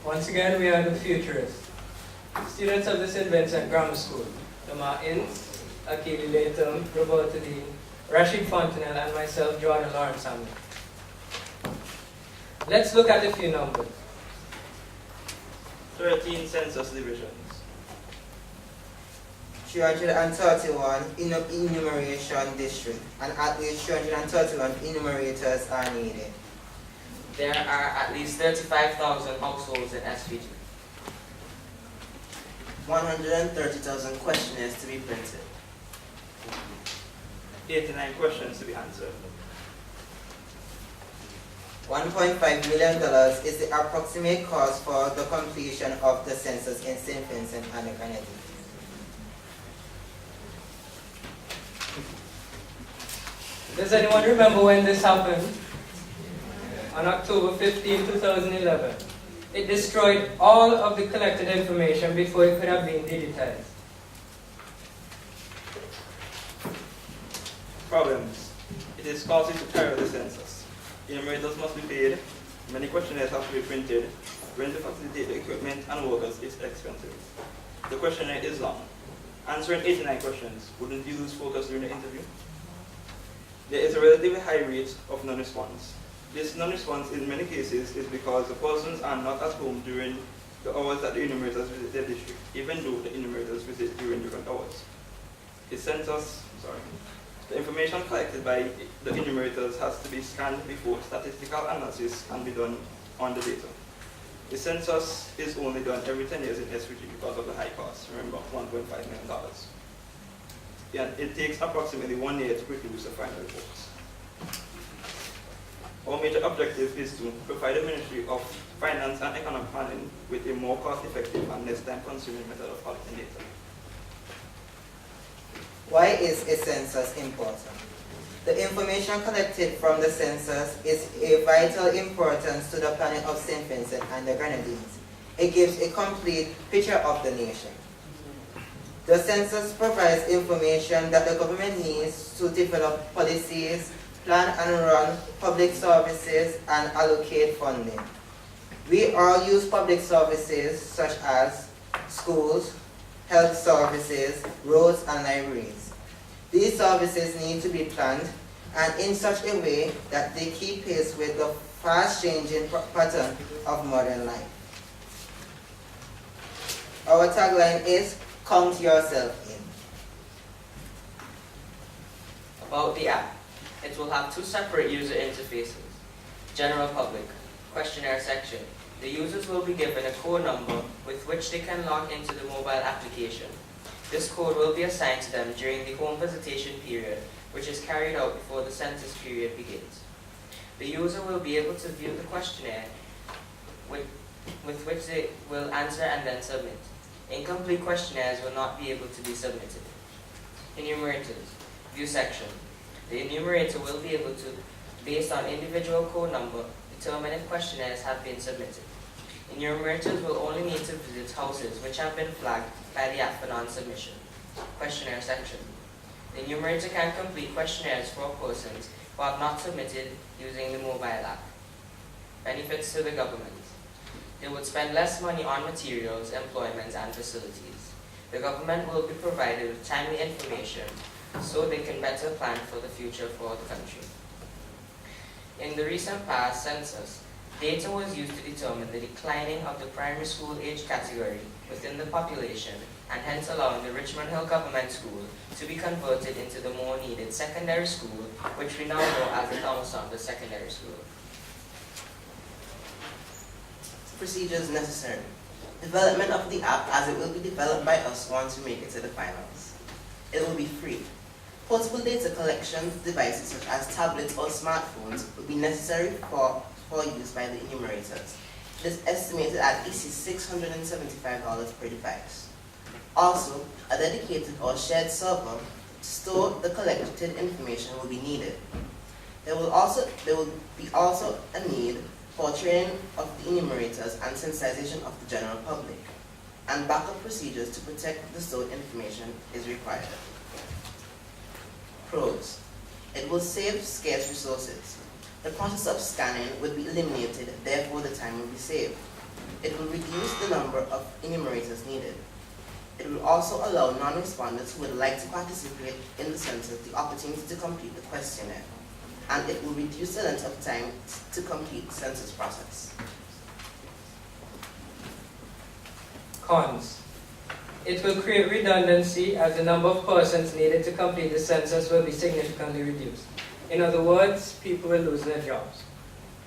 Once again, we are the Futurists, students of the St. Vincent Grammar School, the Martins, Akili Latham, Roberta Dean, Rashid Fontenelle, and myself, Jordan Lawrence Hamlin. Let's look at a few numbers. 13 census divisions. 331 enumeration district, and at least 331 enumerators are needed. There are at least 35,000 households in SVG. 130,000 questionnaires to be printed. 89 questions to be answered. $1.5 million is the approximate cost for the completion of the census in St. Vincent and the Grenadines. Does anyone remember when this happened? On October 15, 2011. It destroyed all of the collected information before it could have been digitized. Problems. It is costly to carry out the census. Enumerators must be paid. Many questionnaires have to be printed. Rent to facilitate the equipment and workers is expensive. The questionnaire is long. Answering 89 questions, wouldn't you lose focus during the interview? There is a relatively high rate of non-response. This non-response in many cases is because the persons are not at home during the hours that the enumerators visit their district, even though the enumerators visit during different hours. The information collected by the enumerators has to be scanned before statistical analysis can be done on the data. The census is only done every 10 years in SVG because of the high cost, remember, $1.5 million. And it takes approximately 1 year to produce the final reports. Our major objective is to provide the Ministry of Finance and Economic Planning with a more cost-effective and less time-consuming method of collecting data. Why is a census important? The information collected from the census is of vital importance to the planning of St. Vincent and the Grenadines. It gives a complete picture of the nation. The census provides information that the government needs to develop policies, plan and run public services, and allocate funding. We all use public services such as schools, health services, roads, and libraries. These services need to be planned and in such a way that they keep pace with the fast-changing pattern of modern life. Our tagline is, "Count yourself in." About the app, it will have two separate user interfaces. General public, questionnaire section. The users will be given a code number with which they can log into the mobile application. This code will be assigned to them during the home visitation period, which is carried out before the census period begins. The user will be able to view the questionnaire with which they will answer and then submit. Incomplete questionnaires will not be able to be submitted. Enumerators, view section. The enumerator will be able to, based on individual code number, determine if questionnaires have been submitted. Enumerators will only need to visit houses which have been flagged by the app for non-submission. Questionnaire section. The enumerator can complete questionnaires for persons who have not submitted using the mobile app. Benefits to the government. They would spend less money on materials, employment, and facilities. The government will be provided with timely information so they can better plan for the future for the country. In the recent past census, data was used to determine the declining of the primary school age category within the population, and hence allowing the Richmond Hill Government School to be converted into the more needed secondary school, which we now know as the Thomas Saunders Secondary School. Procedures necessary. Development of the app as it will be developed by us once we make it to the finals. It will be free. Portable data collection devices such as tablets or smartphones will be necessary for use by the enumerators. It is estimated at least $675 per device. Also, a dedicated or shared server to store the collected information will be needed. There will be also a need for training of the enumerators and sensitization of the general public, and backup procedures to protect the stored information is required. Pros. It will save scarce resources. The process of scanning would be eliminated, therefore the time will be saved. It will reduce the number of enumerators needed. It will also allow non-respondents who would like to participate in the census the opportunity to complete the questionnaire, and it will reduce the length of time to complete the census process. Cons. It will create redundancy as the number of persons needed to complete the census will be significantly reduced. In other words, people will lose their jobs.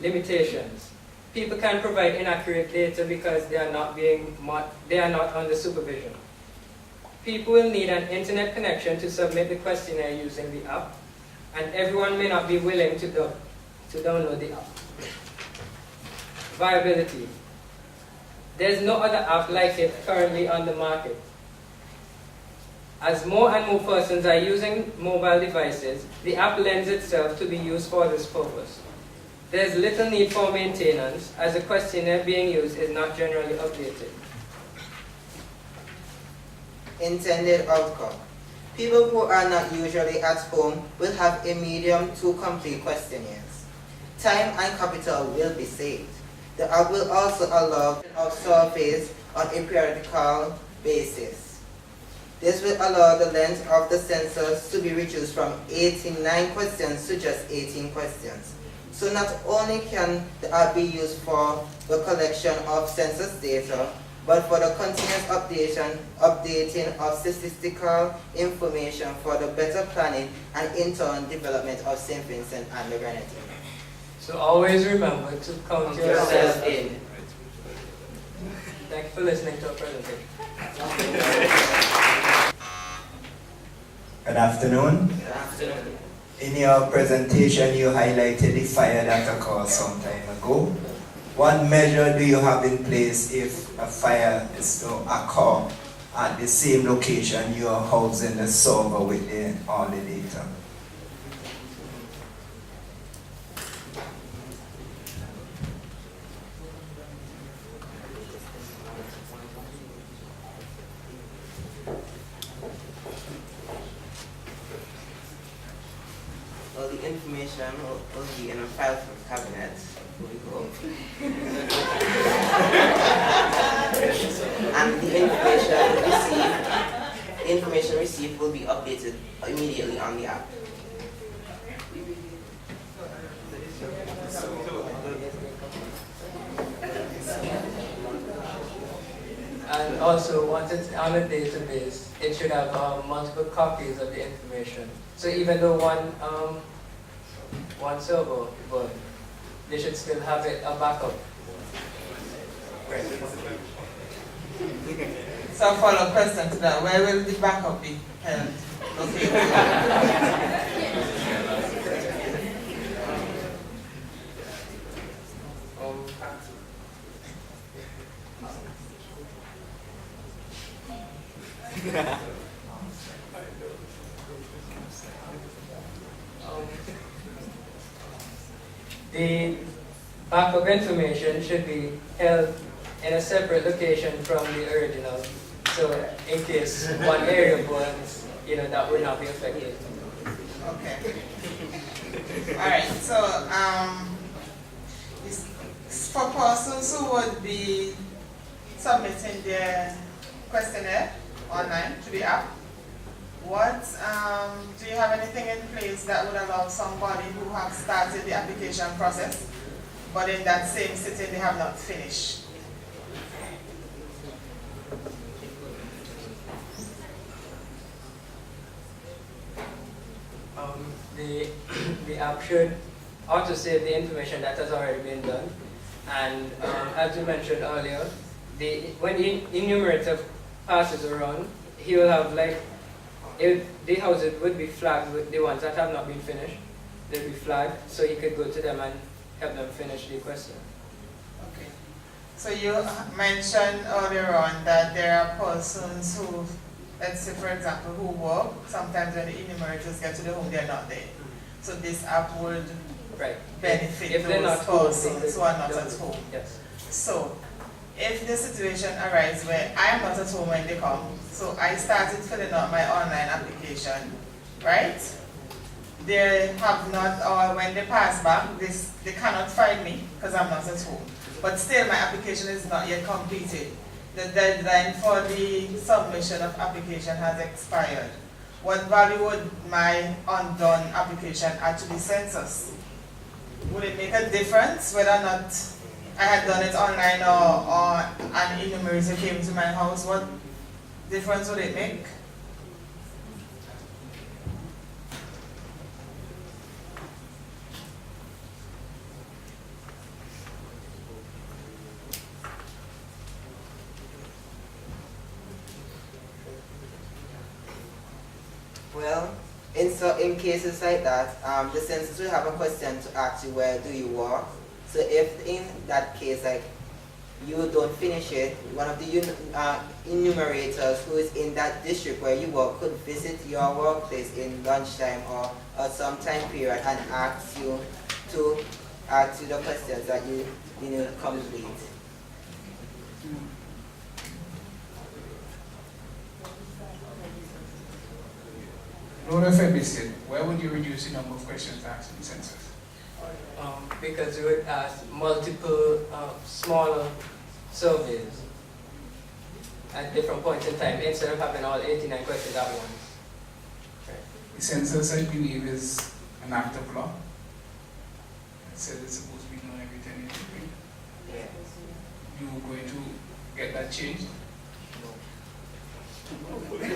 Limitations. People can provide inaccurate data because they are not under supervision. People will need an internet connection to submit the questionnaire using the app, and everyone may not be willing to download the app. Viability. There's no other app like it currently on the market. As more and more persons are using mobile devices, the app lends itself to be used for this purpose. There's little need for maintenance, as the questionnaire being used is not generally updated. Intended outcome. People who are not usually at home will have a medium to complete questionnaires. Time and capital will be saved. The app will also allow of surveys on a periodical basis. This will allow the length of the census to be reduced from 89 questions to just 18 questions. So not only can the app be used for the collection of census data, but for the continuous updating of statistical information for the better planning and in turn development of St. Vincent and the Grenadines. So always remember to count yourself in. Thank you for listening to our presentation. Good afternoon. Good afternoon. In your presentation, you highlighted the fire that occurred some time ago. What measure do you have in place if a fire is to occur at the same location you are housing the server with all the data? Well, the information will be in a file from the cabinet. And the information received will be updated immediately on the app. And also, once it's on a database, it should have multiple copies of the information. So even though one server burned, they should still have a backup. Right. So follow-up question to that, where will the backup be held located? The backup information should be held in a separate location from the original. So in case one area burns, that would not be affected. Okay. All right. So, for persons who would be submitting their questionnaire online to the app, do you have anything in place that would allow somebody who have started the application process, but in that same city they have not finished? The app should auto-save the information that has already been done. And as you mentioned earlier, when the enumerator passes around, he will have the houses would be flagged with the ones that have not been finished. They'll be flagged, so you could go to them and help them finish the question. Okay. So you mentioned earlier on that there are persons who, let's say for example, who work, sometimes when the enumerators get to the home, they're not there. So this app would benefit if they're those not persons who are not at home. Yes. So, if the situation arises where I am not at home when they come, so I started filling out my online application, right? They have not, or when they pass back, they cannot find me because I'm not at home. but still my application is not yet completed. The deadline for the submission of application has expired. What value would my undone application add to the census? Would it make a difference whether or not I had done it online or an enumerator came to my house? What difference would it make? Well, in cases like that, the census will have a question to ask you, where do you work? So if in that case, like, you don't finish it, one of the enumerators who is in that district where you work could visit your workplace in lunchtime or some time period and ask you the questions that you didn't complete. In order for visit, where would you reduce the number of questions asked in the census? Because we would ask multiple smaller surveys at different points in time instead of having all 89 questions at once. Right. The census, I believe, is an act of law. It says it's supposed to be done every 10 years. Right? Yeah. You were going to get that changed? Hopefully.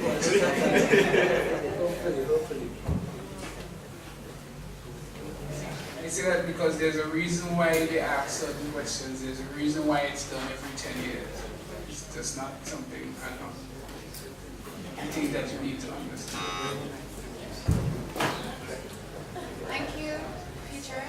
I say that because there's a reason why they ask certain questions. There's a reason why it's done every 10 years. It's just not something I think that you need to understand. Thank you, Peter.